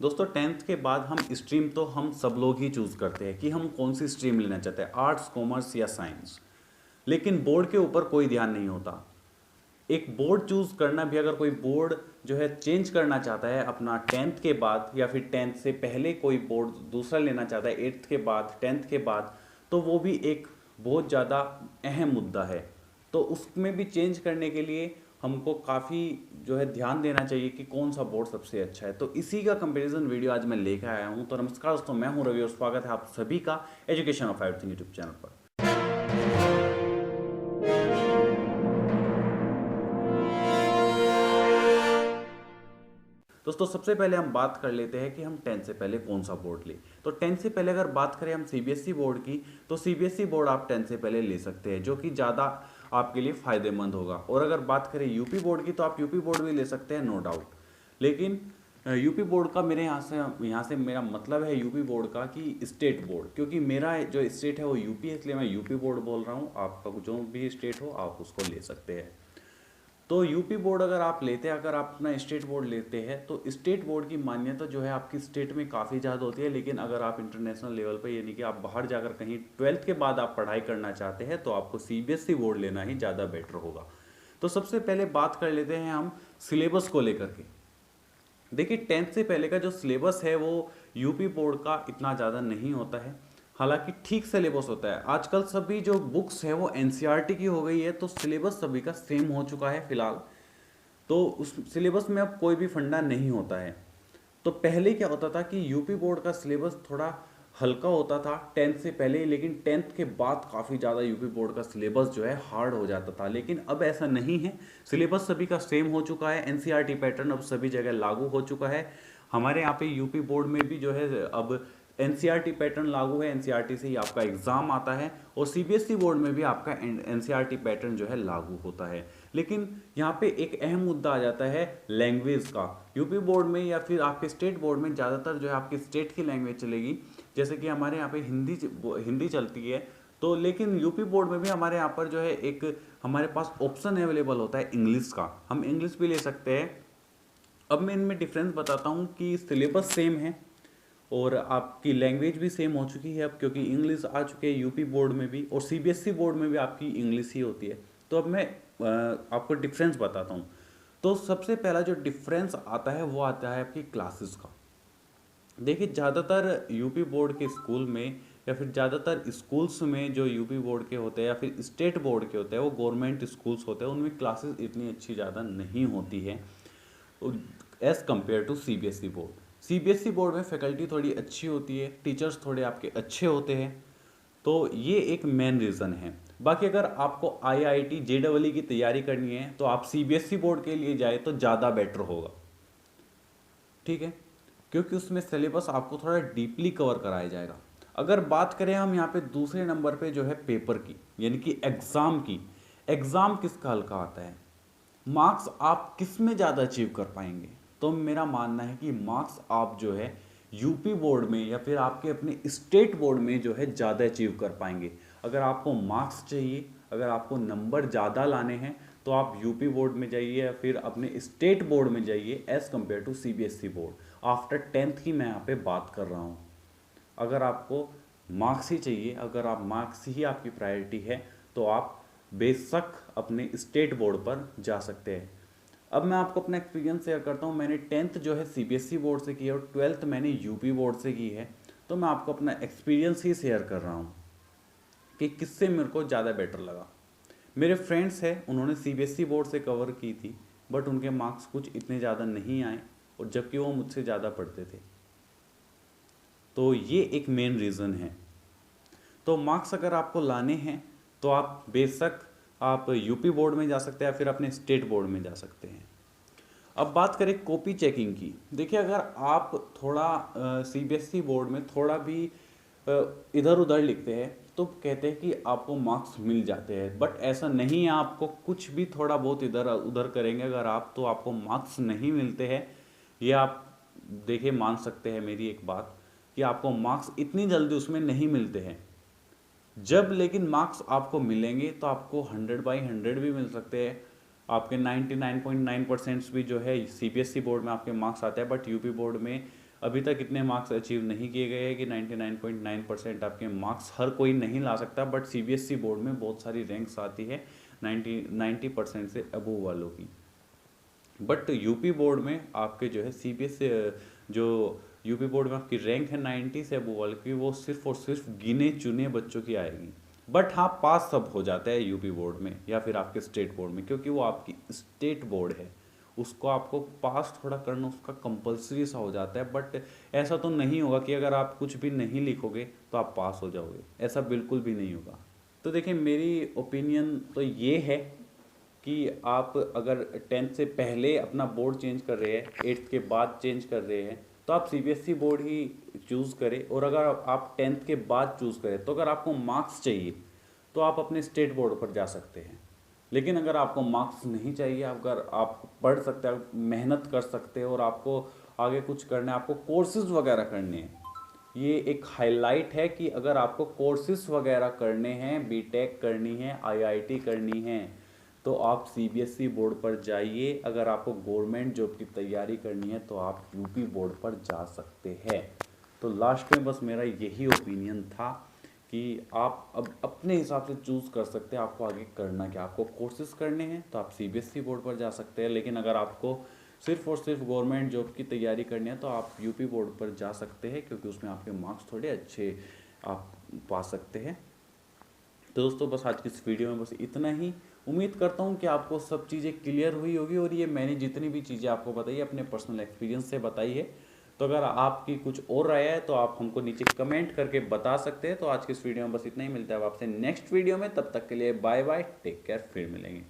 दोस्तों 10th के बाद हम स्ट्रीम तो हम सब लोग ही चूज़ करते हैं कि हम कौन सी स्ट्रीम लेना चाहते हैं, आर्ट्स, कॉमर्स या साइंस। लेकिन बोर्ड के ऊपर कोई ध्यान नहीं होता। एक बोर्ड चूज़ करना भी, अगर कोई बोर्ड जो है चेंज करना चाहता है अपना 10th के बाद, या फिर 10th से पहले कोई बोर्ड दूसरा लेना चाहता है 8th के बाद, 10th के बाद, तो वो भी एक बहुत ज़्यादा अहम मुद्दा है। तो उसमें भी चेंज करने के लिए हमको काफ़ी जो है ध्यान देना चाहिए कि कौन सा बोर्ड सबसे अच्छा है। तो इसी का कंपैरिजन वीडियो आज मैं लेकर आया हूँ। तो नमस्कार दोस्तों, मैं हूँ रवि और स्वागत है आप सभी का education of everything YouTube channel पर। दोस्तों सबसे पहले हम बात कर लेते हैं कि हम 10th से पहले कौन सा बोर्ड लें। तो 10th से पहले अगर बात करें हम सीबीएसई बोर्ड की, तो सीबीएसई बोर्ड आप 10th से पहले ले सकते हैं, जो कि ज़्यादा आपके लिए फ़ायदेमंद होगा। और अगर बात करें यूपी बोर्ड की, तो आप यूपी बोर्ड भी ले सकते हैं, नो डाउट। लेकिन यूपी बोर्ड का मेरे यहाँ से मेरा मतलब है यूपी बोर्ड का कि स्टेट बोर्ड, क्योंकि मेरा जो स्टेट है वो यूपी है, इसलिए मैं यूपी बोर्ड बोल रहा हूँ। आपका जो भी स्टेट हो आप उसको ले सकते हैं। तो यूपी बोर्ड अगर आप लेते हैं, अगर आप अपना स्टेट बोर्ड लेते हैं, तो स्टेट बोर्ड की मान्यता जो है आपकी स्टेट में काफ़ी ज़्यादा होती है। लेकिन अगर आप इंटरनेशनल लेवल पर, यानी कि आप बाहर जाकर कहीं 12th के बाद आप पढ़ाई करना चाहते हैं, तो आपको सीबीएसई बोर्ड लेना ही ज़्यादा बेटर होगा। तो सबसे पहले बात कर लेते हैं हम सिलेबस को लेकर के। देखिए 10th से पहले का जो सिलेबस है वो यूपी बोर्ड का इतना ज़्यादा नहीं होता है। हालांकि ठीक सिलेबस होता है। आजकल सभी जो बुक्स है वो एनसीईआरटी की हो गई है, तो सिलेबस सभी का सेम हो चुका है फिलहाल। तो उस सिलेबस में अब कोई भी फंडा नहीं होता है। तो पहले क्या होता था कि यूपी बोर्ड का सिलेबस थोड़ा हल्का होता था 10th से पहले, लेकिन 10th के बाद काफ़ी ज़्यादा यूपी बोर्ड का सिलेबस जो है हार्ड हो जाता था। लेकिन अब ऐसा नहीं है, सिलेबस सभी का सेम हो चुका है। एनसीईआरटी पैटर्न अब सभी जगह लागू हो चुका है। हमारे यहाँ पे यूपी बोर्ड में भी जो है अब एनसीईआरटी पैटर्न लागू है, एनसीईआरटी से ही आपका एग्जाम आता है। और सीबीएसई बोर्ड में भी आपका एनसीईआरटी पैटर्न जो है लागू होता है। लेकिन यहाँ पे एक अहम मुद्दा आ जाता है लैंग्वेज का। यूपी बोर्ड में या फिर आपके स्टेट बोर्ड में ज़्यादातर जो है आपकी स्टेट की लैंग्वेज चलेगी, जैसे कि हमारे यहाँ पे हिंदी चलती है। तो लेकिन यूपी बोर्ड में भी हमारे यहाँ पर जो है एक हमारे पास ऑप्शन अवेलेबल होता है इंग्लिश का, हम इंग्लिश भी ले सकते हैं। अब मैं इनमें डिफरेंस बताता हूँ कि सिलेबस सेम है और आपकी लैंग्वेज भी सेम हो चुकी है अब, क्योंकि इंग्लिश आ चुके हैं यूपी बोर्ड में भी, और सीबीएसई बोर्ड में भी आपकी इंग्लिश ही होती है। तो अब मैं आपको डिफरेंस बताता हूँ। तो सबसे पहला जो डिफरेंस आता है वो आता है आपकी क्लासेस का। देखिए ज़्यादातर यूपी बोर्ड के स्कूल में, या फिर ज़्यादातर स्कूल्स में जो यूपी बोर्ड के होते हैं या फिर स्टेट बोर्ड के होते हैं, वो गवर्नमेंट स्कूल्स होते हैं, उनमें क्लासेस इतनी अच्छी ज़्यादा नहीं होती है as compare to CBSE board. CBSE board में फैकल्टी थोड़ी अच्छी होती है, टीचर्स थोड़े आपके अच्छे होते हैं। तो ये एक मेन रीज़न है। बाकी अगर आपको आईआईटी जेईई की तैयारी करनी है, तो आप सीबीएसई बोर्ड के लिए जाए तो ज़्यादा बेटर होगा, ठीक है, क्योंकि उसमें सिलेबस आपको थोड़ा डीपली कवर कराया जाएगा। अगर बात करें हम यहाँ पे दूसरे नंबर पे जो है पेपर की, यानी कि एग्ज़ाम की, एग्ज़ाम किसका हल्का आता है, मार्क्स आप किस में ज़्यादा अचीव कर पाएंगे। तो मेरा मानना है कि मार्क्स आप जो है यूपी बोर्ड में या फिर आपके अपने स्टेट बोर्ड में जो है ज़्यादा अचीव कर पाएंगे। अगर आपको मार्क्स चाहिए, अगर आपको नंबर ज़्यादा लाने हैं, तो आप यूपी बोर्ड में जाइए या फिर अपने स्टेट बोर्ड में जाइए as compare to CBSE board. After 10th की मैं यहाँ पे बात कर रहा हूँ। अगर आपको मार्क्स ही चाहिए, अगर आप मार्क्स ही आपकी प्रायोरिटी है, तो आप बेशक अपने स्टेट बोर्ड पर जा सकते हैं। अब मैं आपको अपना एक्सपीरियंस शेयर करता हूँ। मैंने 10th जो है सीबीएसई बोर्ड से की है और 12th मैंने यूपी बोर्ड से की है। तो मैं आपको अपना एक्सपीरियंस ही शेयर कर रहा हूँ कि किससे मेरे को ज़्यादा बेटर लगा। मेरे फ्रेंड्स हैं, उन्होंने सीबीएसई बोर्ड से कवर की थी, बट उनके मार्क्स कुछ इतने ज़्यादा नहीं आए, और जबकि वो मुझसे ज़्यादा पढ़ते थे। तो ये एक मेन रीज़न है। तो मार्क्स अगर आपको लाने हैं, तो आप बेशक आप यूपी बोर्ड में जा सकते हैं या फिर अपने स्टेट बोर्ड में जा सकते हैं। अब बात करें कॉपी चेकिंग की। देखिए अगर आप थोड़ा सीबीएसई बोर्ड में थोड़ा भी इधर उधर लिखते हैं, तो कहते हैं कि आपको मार्क्स मिल जाते हैं, बट ऐसा नहीं है। आपको कुछ भी थोड़ा बहुत इधर उधर करेंगे अगर आप, तो आपको मार्क्स नहीं मिलते हैं। ये आप देखिए, मान सकते हैं मेरी एक बात, कि आपको मार्क्स इतनी जल्दी उसमें नहीं मिलते हैं। जब लेकिन मार्क्स आपको मिलेंगे तो आपको 100/100 भी मिल सकते हैं। आपके 99.9% भी जो है सीबीएसई बोर्ड में आपके मार्क्स आते हैं, बट यूपी बोर्ड में अभी तक इतने मार्क्स अचीव नहीं किए गए हैं कि 99.9% आपके मार्क्स हर कोई नहीं ला सकता, बट सीबीएसई बोर्ड में बहुत सारी रैंक्स आती है 90% से अबोव वालों की। बट यूपी बोर्ड में आपके जो है सीबीएसई जो यूपी बोर्ड में आपकी रैंक है 90 से अबोव वालों की, वो सिर्फ और सिर्फ गिने चुने बच्चों की आएगी। बट हाँ, पास सब हो जाता है यूपी बोर्ड में या फिर आपके स्टेट बोर्ड में, क्योंकि वो आपकी स्टेट बोर्ड है, उसको आपको पास थोड़ा करना उसका कंपलसरी सा हो जाता है। बट ऐसा तो नहीं होगा कि अगर आप कुछ भी नहीं लिखोगे तो आप पास हो जाओगे, ऐसा बिल्कुल भी नहीं होगा। तो देखिए, मेरी ओपिनियन तो ये है कि आप अगर 10th से पहले अपना बोर्ड चेंज कर रहे हैं, 8th के बाद चेंज कर रहे हैं, तो आप सीबीएसई बोर्ड ही चूज़ करें। और अगर आप 10th के बाद चूज़ करें तो अगर आपको मार्क्स चाहिए तो आप अपने स्टेट बोर्ड पर जा सकते हैं। लेकिन अगर आपको मार्क्स नहीं चाहिए, अगर आप पढ़ सकते हैं, मेहनत कर सकते हैं और आपको आगे कुछ करना है, आपको कोर्सेज वगैरह करने हैं, ये एक हाईलाइट है कि अगर आपको कोर्सेज वगैरह करने हैं, बीटेक करनी है, आईआईटी करनी है, तो आप सीबीएसई बोर्ड पर जाइए। अगर आपको गवर्नमेंट जॉब की तैयारी करनी है तो आप यूपी बोर्ड पर जा सकते हैं। तो लास्ट में बस मेरा यही ओपिनियन था कि आप अब अपने हिसाब से चूज़ कर सकते हैं आपको आगे करना क्या। आपको कोर्सेज करने हैं तो आप सीबीएसई बोर्ड पर जा सकते हैं, लेकिन अगर आपको सिर्फ और सिर्फ गवर्नमेंट जॉब की तैयारी करनी है तो आप यूपी बोर्ड पर जा सकते हैं, क्योंकि उसमें आपके मार्क्स थोड़े अच्छे आप पा सकते हैं। तो दोस्तों, बस आज की इस वीडियो में बस इतना ही। उम्मीद करता हूँ कि आपको सब चीज़ें क्लियर हुई होगी, और ये मैंने जितनी भी चीज़ें आपको बताई अपने पर्सनल एक्सपीरियंस से बताई है। तो अगर आपकी कुछ और राय है तो आप हमको नीचे कमेंट करके बता सकते हैं। तो आज की इस वीडियो में बस इतना ही, मिलता है आपसे नेक्स्ट वीडियो में। तब तक के लिए बाय बाय, टेक केयर, फिर मिलेंगे।